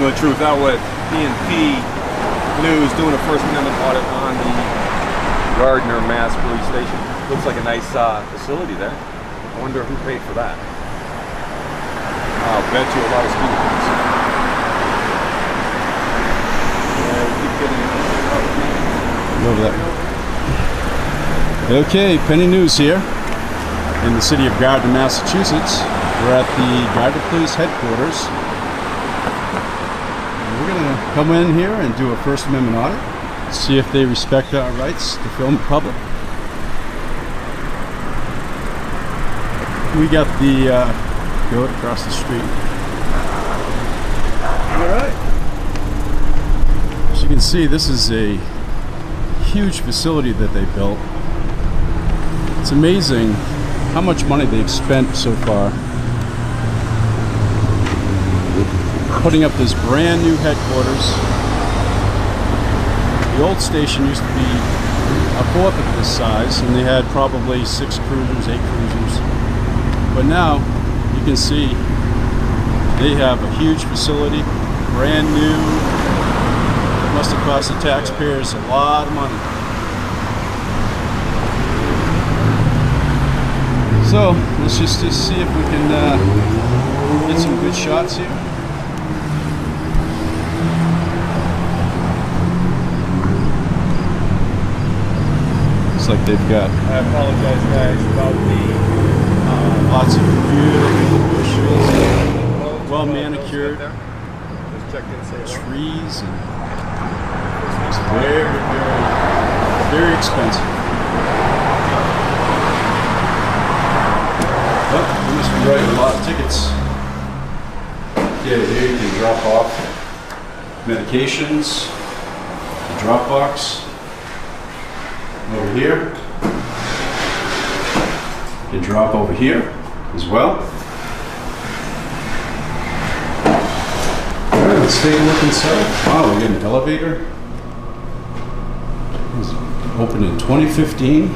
England Truth Outlet, P&P News, doing a First Amendment audit on the Gardner Mass police station. Looks like a nice facility there. I wonder who paid for that. I'll bet you a lot of students. Over that. Okay, Penny News here in the city of Gardner, Massachusetts. We're at the Gardner Police headquarters. And we're going to come in here and do a First Amendment audit, see if they respect our rights to film the public. We got the goat across the street. All right. As you can see, this is a huge facility that they built. It's amazing how much money they've spent so far putting up this brand new headquarters. The old station used to be a fourth of this size, and they had probably 6 cruisers, 8 cruisers. But now you can see they have a huge facility, brand new. It must have cost the taxpayers a lot of money. So let's just see if we can get some good shots here. Looks like they've got. I apologize, guys, about the lots of beautiful bushes, well manicured trees, and it's very, very expensive. Oh, we must be writing a lot of tickets. Yeah, here you can drop off medications, the drop box. Over here. You can drop over here as well. All right, let's take a look inside. Wow, we got an elevator. It was opened in 2015. We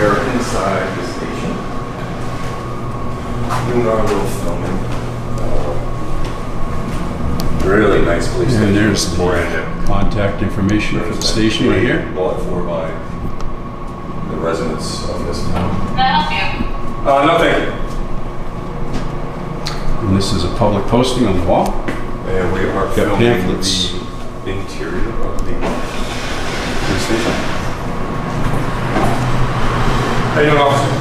are inside the station, doing our little filming. Really nice police station. And there's the contact information for the station right here. Bought for by the residents of this town. Can I help you? No, thank you. And this is a public posting on the wall. And we are filming pamphlets. the interior of the police station. How you doing, officer?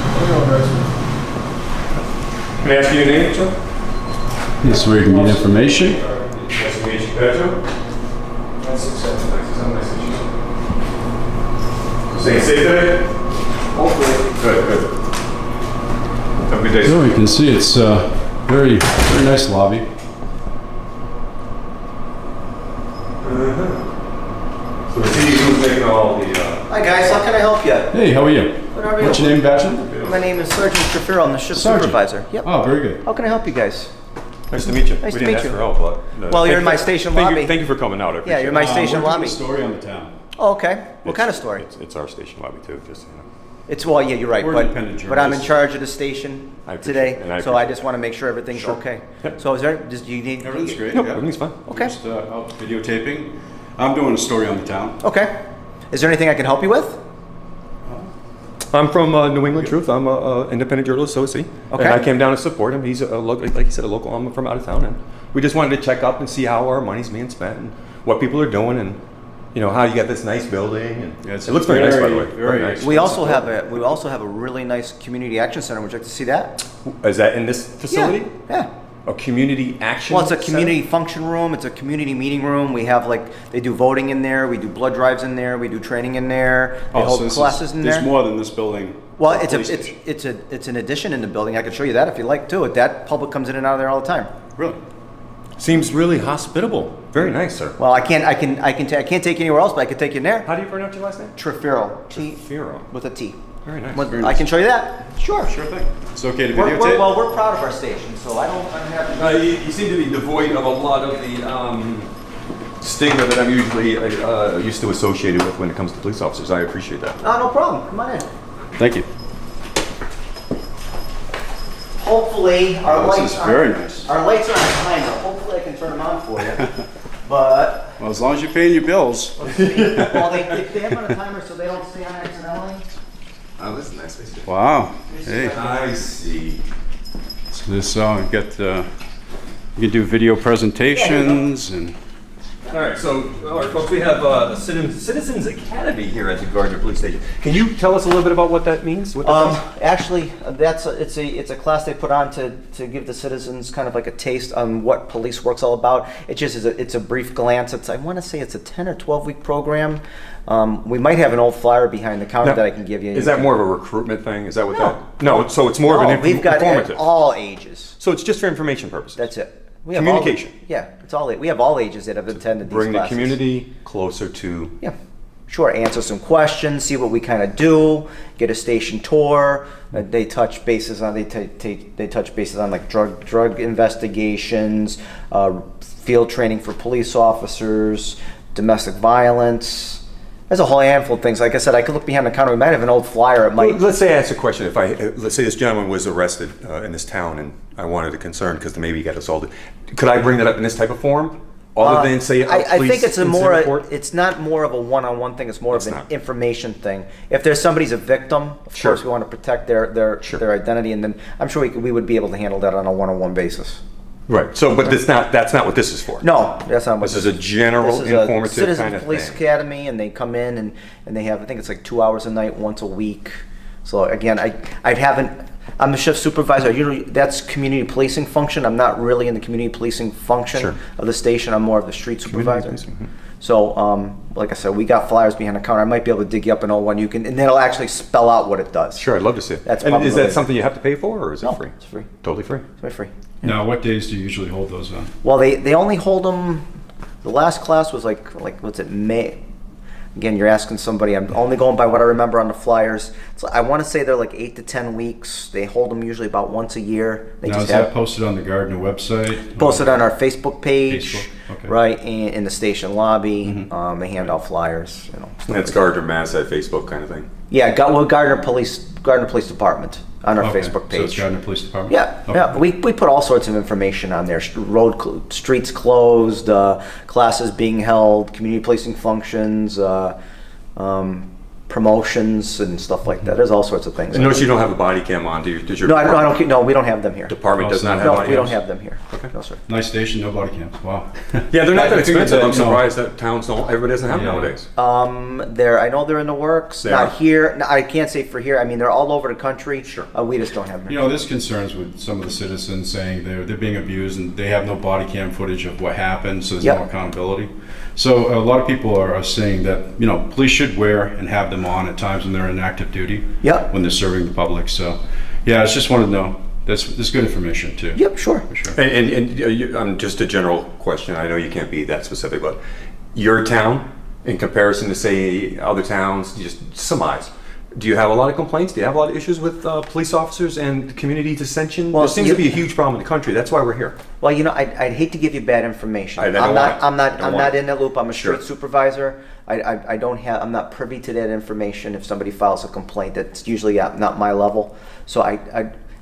Can I ask you your name, sir? This is where you can get information. Nice to meet you, Pedro. Nice to meet you. Staying safe today? Hopefully. Good, good. Have a good day, So sir. you can see it's a very, very nice lobby. So the TV who's making all the, Hi guys, how can I help you? Hey, how are you? Good, how are you? What's your name, Bachelor? My name is Sergeant Shafiro. I'm the shift Sergeant. supervisor. Yep. Oh, very good. How can I help you guys? Nice to meet you. Nice we to didn't meet ask you. for help, but... Well, you're in my station lobby. Thank you for coming out. I appreciate Yeah, you're in my station we're doing lobby. a story on the town. Oh, okay. What kind of story? It's our station lobby, too, just so you know. It's, well, yeah, you're right, We're independent but I'm in journalists. charge of the station I appreciate today, it, and I so I appreciate just want to make sure everything's Sure. okay. Yep. So is there, do you need? Everything's great. No, yeah. everything's fine. Okay. Just out videotaping. I'm doing a story on the town. Okay. Is there anything I can help you with? I'm from New England Truth. I'm an independent journalist, so is he. Okay. And I came down to support him. He's, like he said, a local. I'm from out of town. And we just wanted to check up and see how our money's being spent and what people are doing and, you know, how you got this nice building. And Yeah, it's it looks very nice, by the way. very nice. We also have a really nice community action center. Would you like to see that? Is that in this facility? Yeah. A community action Well, it's a center? community function room. It's a community meeting room. We have they do voting in there. We do blood drives in there. We do training in there. They hold this classes in there. There's more than this building. Well, for it's police station. it's an addition in the building. I could show you that if you like too. That public comes in and out of there all the time. Really? Seems really hospitable. Very nice, sir. Well, I can't take you anywhere else, but I could take you in there. How do you pronounce your last name? Trefiro. Trefiro. With a T. Very nice. Very I nice. can show you that. Sure. Sure thing. It's okay to We're, videotape? we're proud of our station, so I'm happy. You seem to be devoid of a lot of the stigma that I'm usually used to associated with when it comes to police officers. I appreciate that. No problem. Come on in. Thank you. hopefully our This lights is aren't, very nice. our lights aren't behind us. Hopefully I can turn them on for you. But Well, as long as you're paying your bills. well, they have on a timer so they don't stay on accidentally. Oh, this is nice. Wow. Hey. I see. So this you get you can do video presentations and. All right, so folks, we have a Citizens Academy here at the Gardner Police Station. Can you tell us a little bit about what that means? What that does? Actually, it's a class they put on to give the citizens kind of like a taste on what police work's all about. It just is it's a brief glance. I want to say it's a 10 or 12-week program. We might have an old flyer behind the counter that I can give you. Is that more of a recruitment thing? Is that what that? No, so it's more of an we've got informative. all ages. So it's just for information purposes. That's it. We have Communication. It's all. We have all ages that have attended these Bring classes. the community closer to. Yeah, sure. Answer some questions. See what we kind of do. Get a station tour. They touch bases on. They touch bases on like drug investigations, field training for police officers, domestic violence. There's a whole handful of things. Like I said, I could look behind the counter. We might have an old flyer. It might. Well, let's say I ask a question. If let's say this gentleman was arrested in this town, and I wanted a concern because maybe he got assaulted. Could I bring that up in this type of forum, other than say I think it's report? It's not more of a one-on-one thing. It's more of an information thing. If there's somebody's a victim, of course we want to protect their identity, and then I'm sure we would be able to handle that on a one-on-one basis. Right. So, but that's not what this is for. No, that's not what this is. A general, this is informative a Citizen kind of Police thing. Academy, and they come in and they have, I think it's like 2 hours a night, once a week. So again, I'm the shift supervisor. Usually that's community policing function. I'm not really in the community policing function of the station. I'm more of the street supervisor. So, like I said, we got flyers behind the counter. I might be able to dig you up an old one. You can, and it'll actually spell out what it does. Sure, I'd love to see it. And is that something you have to pay for, or is it No, free? it's free. Totally free. It's free. Now, what days do you usually hold those on? Well, they only hold them. The last class was like what's it, May? Again, you're asking somebody. I'm only going by what I remember on the flyers. So I want to say they're like 8 to 10 weeks. They hold them usually about once a year. They Now, just is that posted on the Gardner website? posted on our Facebook page, Okay. right, and in the station lobby. They hand out flyers. That's Gardner Mass at Facebook kind of thing. Yeah, Gardner Police Department on our Facebook page. So it's Gardner Police Department? Yeah, Okay. yeah. We put all sorts of information on there. Streets closed, classes being held, community policing functions, promotions and stuff like that. There's all sorts of things. And notice you don't have a body cam on. Does your No, I don't. No, we don't have them here. department does not have No, body we don't cams? have them here. Okay. No, sir. Nice station, no body cams. Wow. Yeah, they're not that I figured expensive. that, I'm you know. surprised that towns don't. Everybody doesn't have them nowadays. I know they're in the works. They Not are? here. No, I can't say for here. I mean, they're all over the country. Sure. We just don't have them. You know, there's concerns with some of the citizens saying they're being abused and they have no body cam footage of what happened, so there's no accountability. So a lot of people are saying that, you know, police should wear and have them on at times when they're in active duty, Yep. when they're serving the public. So, yeah, I just wanted to know. That's good information, too. Yep, sure. For sure. And just a general question. I know you can't be that specific, but your town, in comparison to say other towns, just surmise. Do you have a lot of complaints? Do you have a lot of issues with police officers and community dissension? Well, there seems to be a huge problem in the country. That's why we're here. Well, you know, I'd hate to give you bad information. I don't want it. I'm Don't want not it. in that loop. I'm a street Sure. supervisor. I'm not privy to that information. If somebody files a complaint, that's usually not my level. So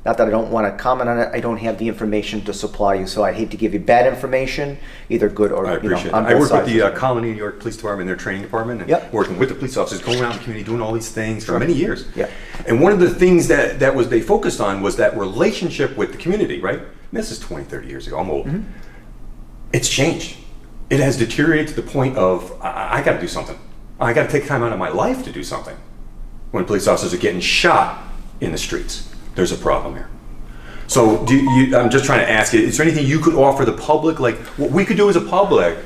not that I don't want to comment on it. I don't have the information to supply you. So I'd hate to give you bad information, either good or I appreciate on it. I both work with sides. the Colony, New York Police Department, their training department, and Yep. working with the police officers, going around the community, doing all these things for many years. Yeah. And one of the things that they focused on was that relationship with the community, right? And this is 20, 30 years ago. I'm old. Mm-hmm. It's changed. It has deteriorated to the point of, I got to do something. I got to take time out of my life to do something. When police officers are getting shot in the streets, there's a problem here. So I'm just trying to ask you, is there anything you could offer the public, like what we could do as a public,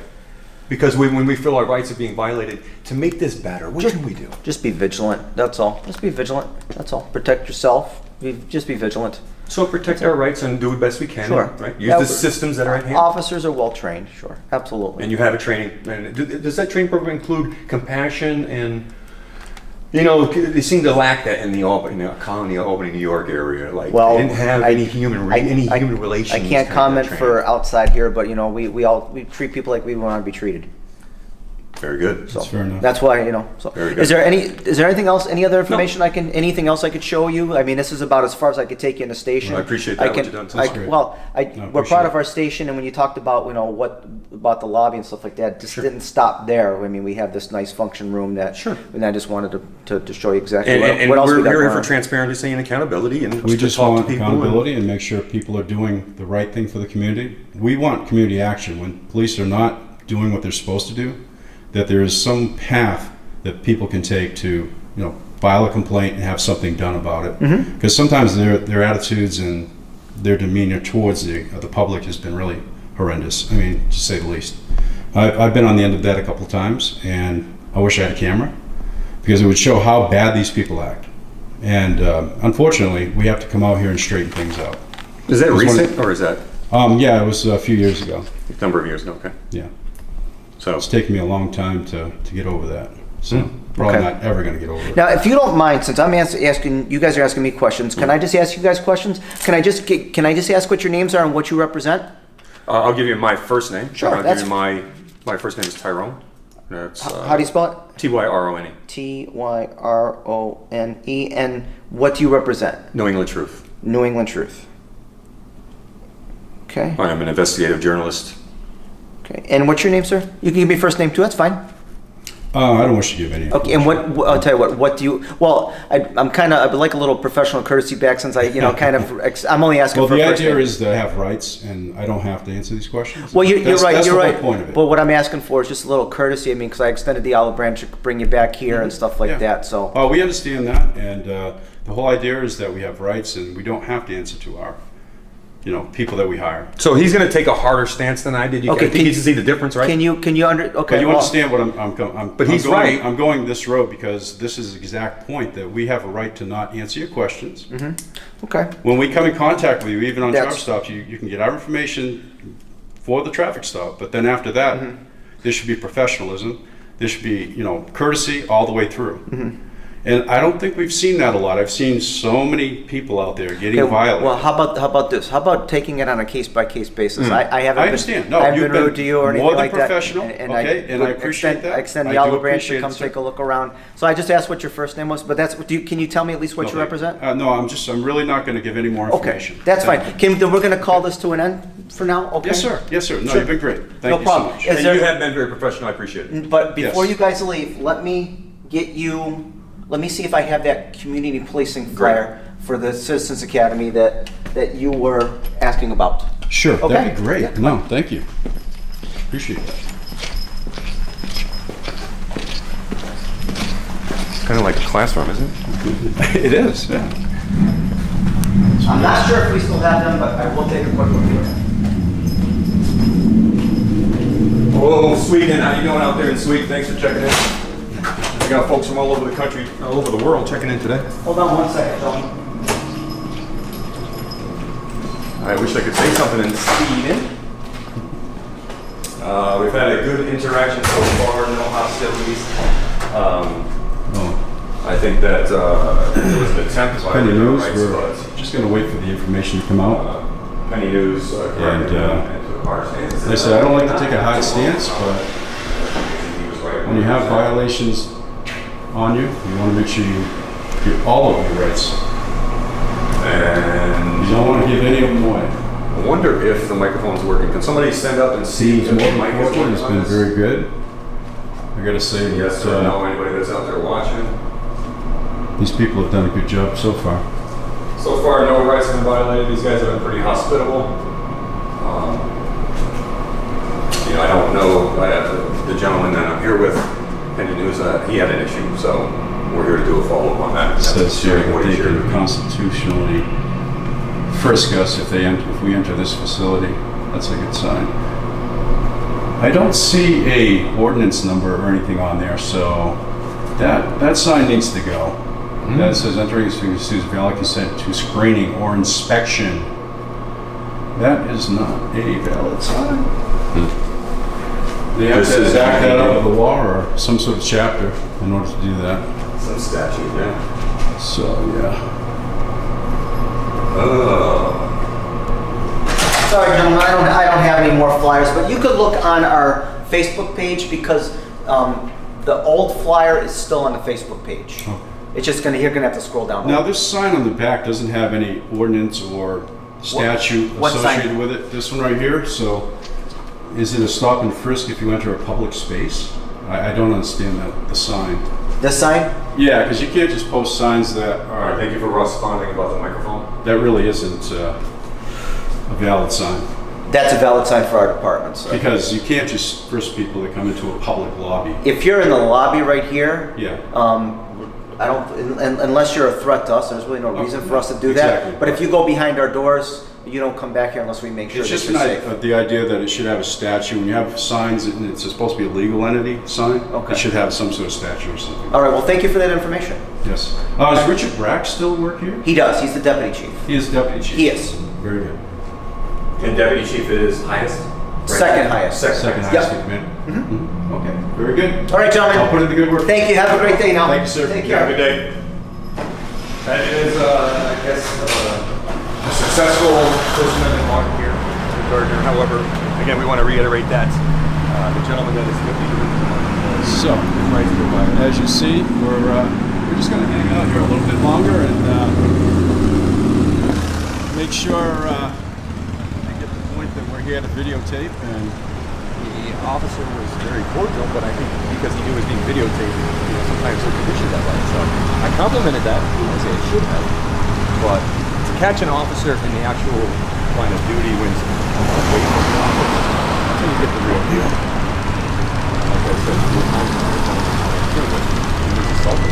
because when we feel our rights are being violated, to make this better? What can we do? Just be vigilant. That's all. Just be vigilant. That's all. Protect yourself. Just be vigilant. So protect our rights and do the best we can, Sure. right? Use the systems that are at hand. Officers are well trained. Sure. Absolutely. And you have a training. And does that training program include compassion and, you know, they seem to lack that in the Colony, Albany, New York area. Like, Well, they didn't have any human relations. I can't kind of comment training. for outside here, but you know, we treat people like we want to be treated. Very good. So That's fair enough. that's why, so Very is good. there anything else, any other information anything else I could show you? I mean, this is about as far as I could take you in the station. Well, I appreciate that, what you've done. That's great. Well, we're appreciate proud it. of our station, and when you talked about, what about the lobby and stuff like that, just didn't stop there. I mean, we have this nice function room that, and I just wanted to show you exactly And what else we got we're here going for on. transparency and accountability, and We to just talk want to people. accountability and make sure people are doing the right thing for the community. We want community action. When police are not doing what they're supposed to do, that there is some path that people can take to, file a complaint and have something done about it. Because sometimes their attitudes and their demeanor towards the public has been really horrendous. I mean, to say the least. I've been on the end of that a couple of times, and I wish I had a camera, because it would show how bad these people act. And unfortunately, we have to come out here and straighten things out. Is that There's one- recent, or is that Yeah, it was a few years ago. a number of years ago? Okay. Yeah. So It's taken me a long time to get over that. So probably Okay. not ever going to get over it. Now, if you don't mind, since I'm asking, you guys are asking me questions, can I just ask you guys questions? Can I just ask what your names are and what you represent? I'll give you my first name. Sure, I'll give that's- you my first name is Tyrone. That's How do you spell it? Tyrone. Tyrone. And what do you represent? New England Truth. New England Truth. Okay. I am an investigative journalist. Okay. And what's your name, sir? You can give me first name too. That's fine. I don't wish to give any. Okay. And I'll tell you what do you? Well, I'd like a little professional courtesy back, since I'm only asking Well, for the first idea name. is to have rights, and I don't have to answer these questions. Well, you're right. That's You're the right. whole point of it. But what I'm asking for is just a little courtesy. I mean, because I extended the olive branch to bring you back here and stuff like Yeah. that. So. We understand that, and the whole idea is that we have rights, and we don't have to answer to our, people that we hire. So he's going to take a harder stance than I did. Okay, I think you can see the difference, right? Can you Okay. But you well, understand what I'm But he's going, right. I'm going this road because this is the exact point, that we have a right to not answer your questions. Okay. When we come in contact with you, even on job That's- stops, you can get our information for the traffic stop. But then after that, there should be professionalism. There should be, courtesy all the way through. And I don't think we've seen that a lot. I've seen so many people out there getting violent. Well, how about this? How about taking it on a case by case basis? I haven't. I understand. No, I haven't you've been rude been to you or anything more than like that. professional, And okay, and I appreciate that. I extend I the do olive branch to appreciate come it, sir. take a look around. So I just asked what your first name was, but can you tell me at least what you represent? No, I'm really not going to give any more Okay, information. that's fine. Then we're going to call this to an end for now. Okay. Yes, sir. Yes, sir. No, Sure. you've been great. Thank No you problem. so much. Is And there- you have been very professional. I appreciate it. But before Yes. you guys leave, let me get you. Let me see if I have that community policing flyer for the Citizens Academy that you were asking about. Sure, Okay. that'd be great. Yeah, come No, thank you. Appreciate that. It's kind of like a classroom, isn't it? It is, yeah. I'm not sure if we still have them, but I will take a quick look here. Oh, Sweden, how you doing out there in Sweden? Thanks for checking in. We got folks from all over the country, all over the world checking in today. Hold on one second, John. I wish I could say something in Sweden. We've had a good interaction so far, no hostilities. I think that it was an attempt to Penny violate our News, rights, we're but just going to wait for the information to come out. Penny News, And, They said, I don't like to take a hard stance, but when you have violations on you, you want to make sure you get all of your rights. And You don't want to give any of them away. I wonder if the microphone's working. Can somebody stand up and see Seems if the more mic is important. working It's on been this? very good. I got to say Yes that or no, anybody that's out there watching? these people have done a good job so far. So far, no rights have been violated. These guys have been pretty hospitable. I don't know. The gentleman that I'm here with, Penny News, he had an issue, so we're here to do a follow-up on that. It says here that What they is your- can constitutionally frisk us if we enter this facility. That's a good sign. I don't see a ordinance number or anything on there, so that sign needs to go. That says entering this facility is valid consent to screening or inspection. That is not a valid sign. They have This to is back that illegal. up with a law or some sort of chapter in order to do that. Some statute, yeah. So yeah. Sorry, gentlemen, I don't have any more flyers, but you could look on our Facebook page because The old flyer is still on the Facebook page. Okay. It's just you're gonna have to scroll down. Now this sign on the back doesn't have any ordinance or statute what associated sign? with it. This one right here. So, is it a stop and frisk if you enter a public space? I don't understand the sign. This sign? Yeah, because you can't just post signs that All right, are thank you for responding about the microphone. that really isn't a valid sign. That's a valid sign for our department, sir. Because you can't just frisk people that come into a public lobby. If you're in the lobby right here, Yeah. I don't, unless you're a threat to us, there's really no reason for us to do Exactly. that. But if you go behind our doors, you don't come back here unless we make sure It's that just you're safe. the idea that it should have a statute. When you have signs and it's supposed to be a legal entity sign, Okay. it should have some sort of statute or something. All right, well, thank you for that information. Yes. Does Richard Brack still work here? He does, he's the deputy chief. He is deputy chief. He is. Very good. And deputy chief is highest? Second highest. Second Yep. highest in command. Okay. Very good. All right, gentlemen. I'll put in the good work. Thank you, have a great day now. Thank you, sir. Take Have a care. good day. That is, I guess, a successful First Amendment walk here to Gardner. However, again, we want to reiterate that the gentleman that is with you So, right to provide. as you see, we're just going to hang out here a little bit longer and make sure I get the point that we're here to videotape. And The officer was very cordial, but I think because he knew he was being videotaped, sometimes they're conditioned that way. So I complimented that, as I should have. But to catch an officer in the actual line of duty when waiting for the officer, that's when you get the real deal. Like I said, he was assaulted.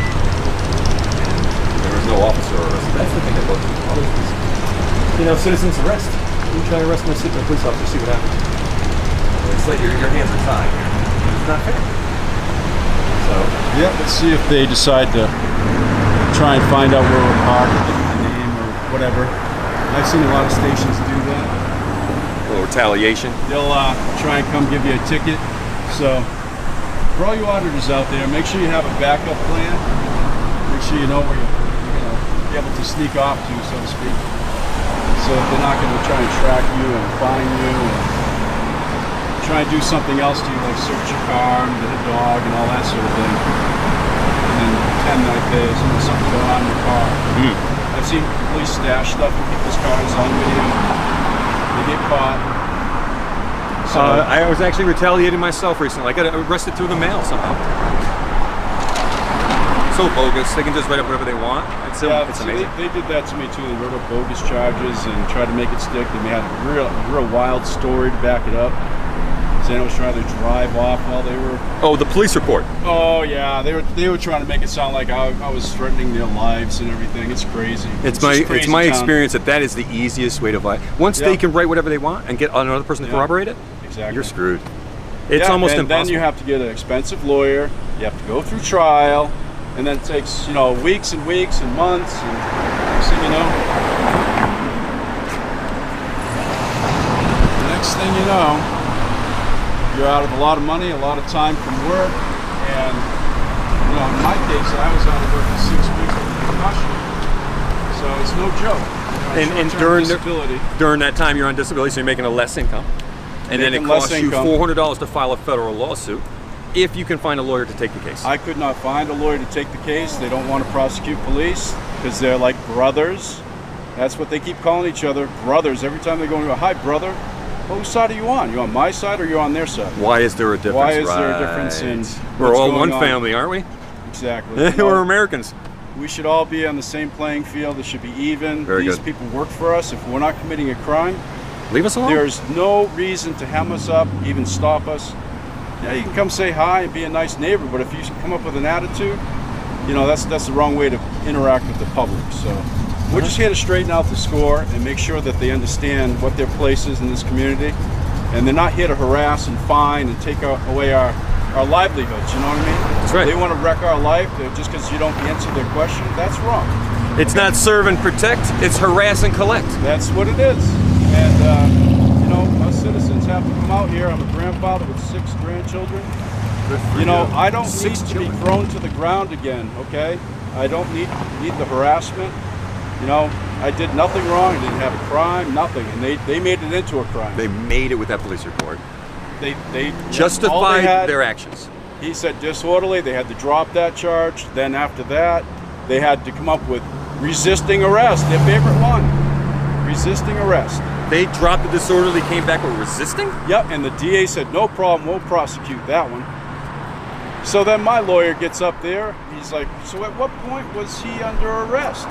And there was no officer arrest. That's the thing that bothers me. Citizens arrest. You try to arrest my police officer, see what happens. It's like your hands are tied. It's not fair. So, yeah, let's see if they decide to try and find out where we're parked, get the name or whatever. I've seen a lot of stations do that. a little retaliation. They'll try and come give you a ticket. So, for all you auditors out there, make sure you have a backup plan. Make sure you know where you're going to be able to sneak off to, so to speak. So that they're not going to try and track you and find you and try and do something else to you, like search your car and get a dog and all that sort of thing. And then pretend like there's something going on in your car. I've seen police stash stuff in people's cars on video. They get caught. So I was actually retaliating myself recently. I got arrested through the mail somehow. So bogus. They can just write up whatever they want. It's see, amazing. they did that to me too. They wrote up bogus charges and tried to make it stick. They had a real wild story to back it up. Saying I was trying to drive off while they were. Oh, the police report. Oh yeah, they were trying to make it sound like I was threatening their lives and everything. It's crazy. It's just my crazy town. experience that is the easiest way to violate. Once they can write whatever they want and get another person to corroborate it, Exactly. you're screwed. It's almost and impossible. then you have to get an expensive lawyer. You have to go through trial, and then it takes weeks and weeks and months. And next thing you know, you're out of a lot of money, a lot of time from work, and in my case, I was out of work for 6 weeks with a concussion. So it's no joke. And during that time you're on disability, so you're making a less income. And then it costs you $400 to file a federal lawsuit if you can find a lawyer to take the case. I could not find a lawyer to take the case. They don't want to prosecute police because they're like brothers. That's what they keep calling each other, brothers. Every time they go, hi, brother. Well, whose side are you on? You on my side or you on their side? Why is there a difference? Why is there a difference in We're all one on? family, aren't we? Exactly. We're Americans. We should all be on the same playing field. It should be even. Very These good. people work for us. If we're not committing a crime, Leave us alone. there's no reason to hem us up, even stop us. Yeah, you can come say hi and be a nice neighbor, but if you come up with an attitude, that's the wrong way to interact with the public. So we're just here to straighten out the score and make sure that they understand what their place is in this community. And they're not here to harass and fine and take away our livelihoods, you know what I mean? That's right. They want to wreck our life just because you don't answer their question. That's wrong. It's not serve and protect, it's harass and collect. That's what it is. And, us citizens have to come out here. I'm a grandfather with 6 grandchildren. I don't need to be thrown to the ground again, okay? I don't need the harassment. I did nothing wrong. I didn't have a crime, nothing. And they made it into a crime. They made it with that police report. They Justified their actions. He said disorderly. They had to drop that charge. Then after that, they had to come up with resisting arrest, their favorite one. Resisting arrest. They dropped the disorderly, came back with resisting? Yep, and the DA said, no problem, we'll prosecute that one. So then my lawyer gets up there. He's like, so at what point was he under arrest?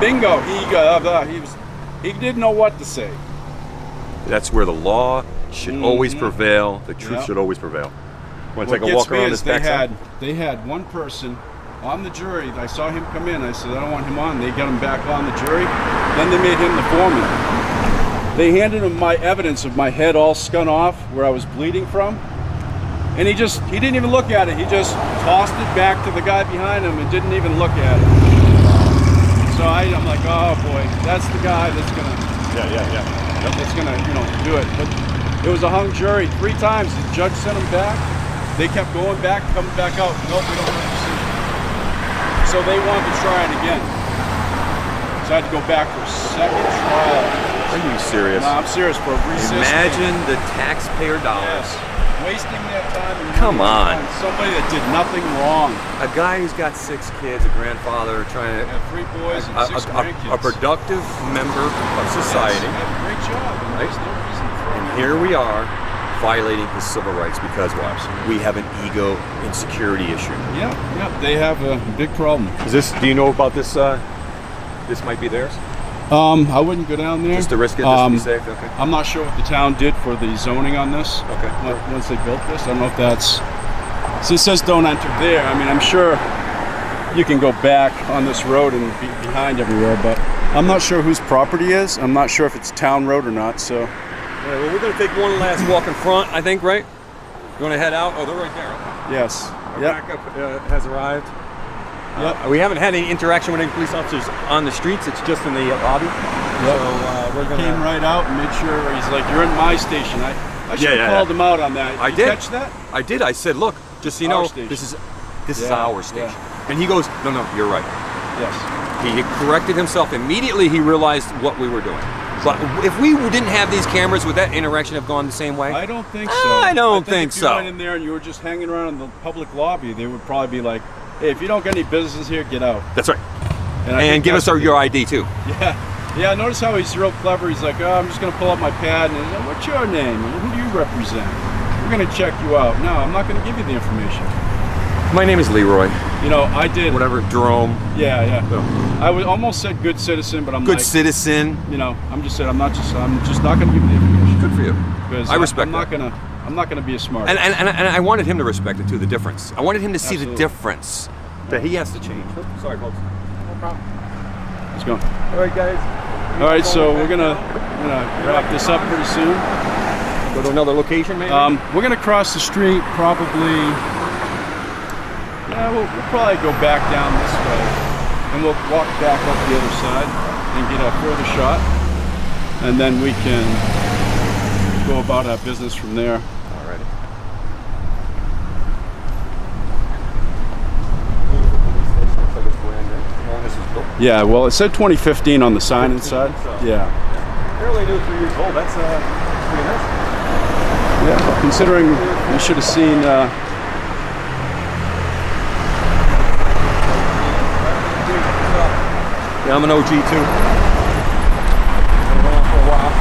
Bingo, he didn't know what to say. That's where the law should always prevail. The truth should always prevail. Want to take a walk around this backside? They had one person on the jury. I saw him come in. I said, I don't want him on. They got him back on the jury. Then they made him the foreman. They handed him my evidence of my head all scun off where I was bleeding from. And he didn't even look at it. He just tossed it back to the guy behind him and didn't even look at it. So I'm like, oh boy, that's the guy that's gonna, that's gonna, do it. But it was a hung jury 3 times. The judge sent him back. They kept going back, coming back out. Nope, we don't want to see it. So they wanted to try it again. So I had to go back for a second trial. Are you serious? No, I'm serious, for resisting. Imagine the taxpayer dollars. Yes. Wasting their time and Come on. Somebody that did nothing wrong. A guy who's got 6 kids, a grandfather, trying to have 3 boys and 6 grandkids. A productive member of society. Yes, have a great job. And there's no reason for and here we are violating his civil rights because what? We have an ego insecurity issue. Yeah, they have a big problem. Is this? Do you know about this? This might be theirs. I wouldn't go down there. Just to risk it, just to be safe. Okay. I'm not sure what the town did for the zoning on this. Okay. Once they built this, I don't know if that's. So it says don't enter there. I mean, I'm sure you can go back on this road and be behind everywhere, but I'm not sure whose property is. I'm not sure if it's town road or not. So. All right, well, we're going to take one last walk in front, I think, right? You want to head out? Oh, they're right there. Okay. Yes. Our backup has arrived. Yep. We haven't had any interaction with any police officers on the streets. It's just in the lobby. Yep. So we're gonna came right out and made sure. He's like, "You're in my station." I should have called him out on that. I Did did. you catch that? I did. I said, "Look, just so you Our know, station. this is our station." And he goes, "No, you're right." Yes. He corrected himself immediately. He realized what we were doing. But if we didn't have these cameras, would that interaction have gone the same way? I don't think so. I don't think if so. you went in there and you were just hanging around in the public lobby, they would probably be like, "Hey, if you don't got any business here, get out." That's right. And And give us your ID too. Yeah. Notice how he's real clever. He's like, "Oh, I'm just gonna pull up my pad and like, what's your name? And who do you represent? We're gonna check you out." No, I'm not gonna give you the information. My name is Leroy. I did. Whatever, Jerome. Yeah. I was almost said good citizen, but I'm Good like, citizen. I'm just saying I'm just not gonna give you the information. Good for you. Because I respect I'm not gonna be a smart. And I wanted him to respect it too, the difference. I wanted him to see Absolutely. the difference that he has to change. Sorry, folks. No problem. Let's go. All right, guys. All right, so we're gonna wrap this up pretty soon. Go to another location, maybe. We're gonna cross the street probably. Yeah, we'll probably go back down this way, and we'll walk back up the other side and get a further shot, and then we can go about our business from there. All right. Yeah, well, it said 2015 on the sign inside. Yeah. Fairly new, 3 years old. That's pretty nice. Yeah, well, considering you should have seen. Yeah, I'm an OG too. Been around for a while.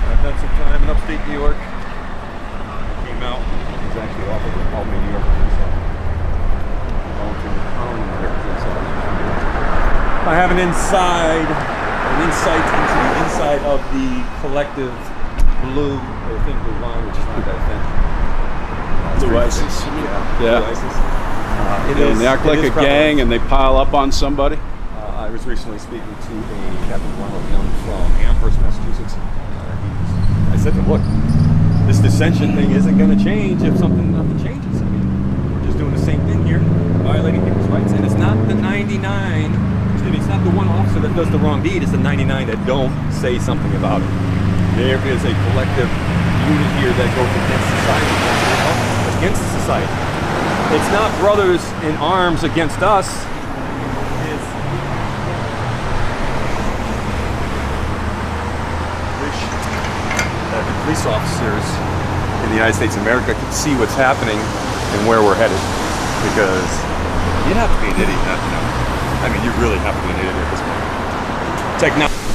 I've done some time in upstate New York. Came out. He's actually off of Albany, New York. I have an insight into the inside of the collective blue, or thin blue line, which is not that thin. Blue ISIS. Yeah. Blue ISIS. And they act like a gang and they pile up on somebody. I was recently speaking to Captain Ronald Young from Amherst, Massachusetts. I said to him, look, this dissension thing isn't going to change if nothing changes. I mean, we're just doing the same thing here, violating people's rights. And it's not the 99, it's not the one officer that does the wrong deed, it's the 99 that don't say something about it. There is a collective unit here that goes against society, against society. It's not brothers in arms against us. It's wish that the police officers in the United States of America can see what's happening and where we're headed. Because you have to be an idiot, you know. I mean, you really have to be an idiot at this point. Technology.